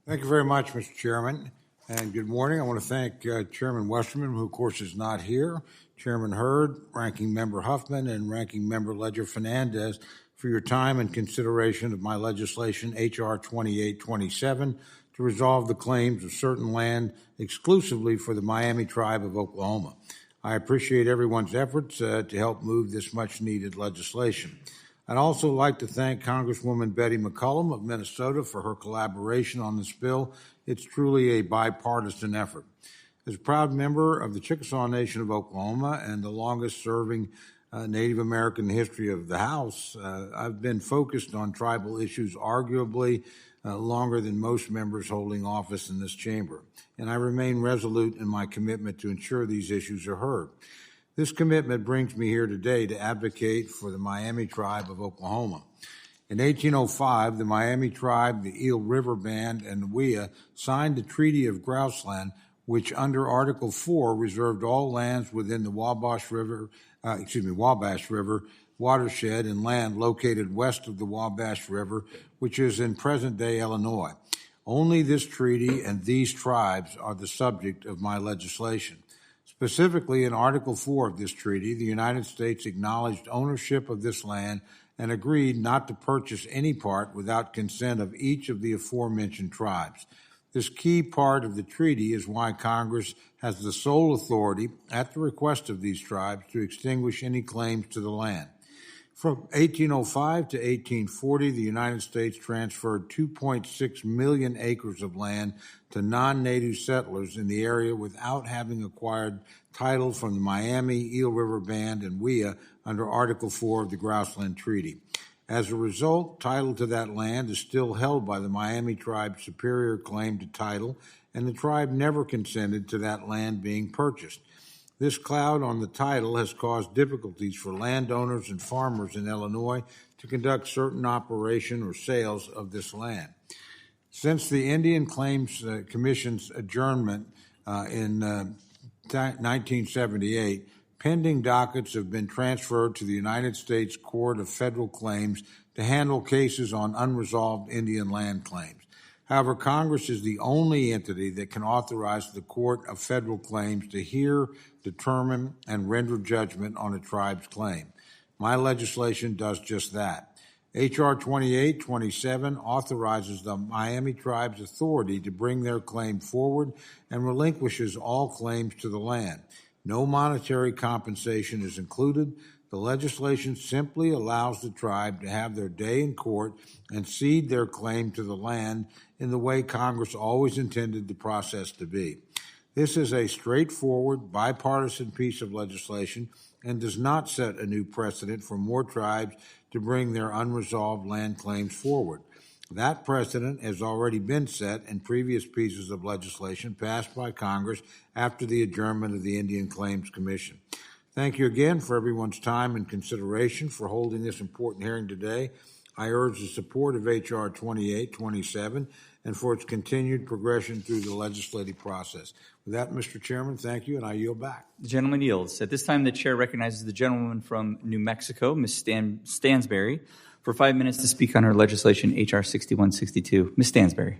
Thank you very much, Mr. Chairman, and good morning. I want to thank Chairman Westerman, who, of course, is not here, Chairman Hurd, Ranking Member Huffman, and Ranking Member Ledger-Fernandez for your time and consideration of my legislation, H.R. 2827, to resolve the claims of certain land exclusively for the Miami Tribe of Oklahoma. I appreciate everyone's efforts to help move this much-needed legislation. I'd also like to thank Congresswoman Betty McCollum of Minnesota for her collaboration on this bill. It's truly a bipartisan effort. As a proud member of the Chickasaw Nation of Oklahoma and the longest-serving Native American history of the House, I've been focused on tribal issues arguably longer than most members holding office in this chamber, and I remain resolute in my commitment to ensure these issues are heard. This commitment brings me here today to advocate for the Miami Tribe of Oklahoma. In 1805, the Miami Tribe, the Eel River Band, and the WIA signed the Treaty of Grouseland, which under Article 4 reserved all lands within the Wabash River watershed and land located west of the Wabash River, which is in present-day Illinois. Only this treaty and these tribes are the subject of my legislation. Specifically, in Article 4 of this treaty, the United States acknowledged ownership of this land and agreed not to purchase any part without consent of each of the aforementioned tribes. This key part of the treaty is why Congress has the sole authority, at the request of these tribes, to extinguish any claims to the land. From 1805 to 1840, the United States transferred 2.6 million acres of land to non-native settlers in the area without having acquired title from the Miami, Eel River Band, and WIA under Article 4 of the Grouseland Treaty. As a result, title to that land is still held by the Miami Tribe's superior claim to title, and the tribe never consented to that land being purchased. This cloud on the title has caused difficulties for landowners and farmers in Illinois to conduct certain operation or sales of this land. Since the Indian Claims Commission's adjournment in 1978, pending dockets have been transferred to the United States Court of Federal Claims to handle cases on unresolved Indian land claims. However, Congress is the only entity that can authorize the Court of Federal Claims to hear, determine, and render judgment on a tribe's claim. My legislation does just that. H.R. 2827 authorizes the Miami Tribe's authority to bring their claim forward and relinquishes all claims to the land. No monetary compensation is included. The legislation simply allows the tribe to have their day in court and cede their claim to the land in the way Congress always intended the process to be. This is a straightforward, bipartisan piece of legislation and does not set a new precedent for more tribes to bring their unresolved land claims forward. That precedent has already been set in previous pieces of legislation passed by Congress after the adjournment of the Indian Claims Commission. Thank you again for everyone's time and consideration for holding this important hearing today. I urge the support of H.R. 2827 and for its continued progression through the legislative process. With that, Mr. Chairman, thank you, and I yield back. The gentleman yields. At this time, the chair recognizes the gentlewoman from New Mexico, Ms. Stansbury, for 5 minutes to speak on her legislation, H.R. 6162. Ms. Stansbury.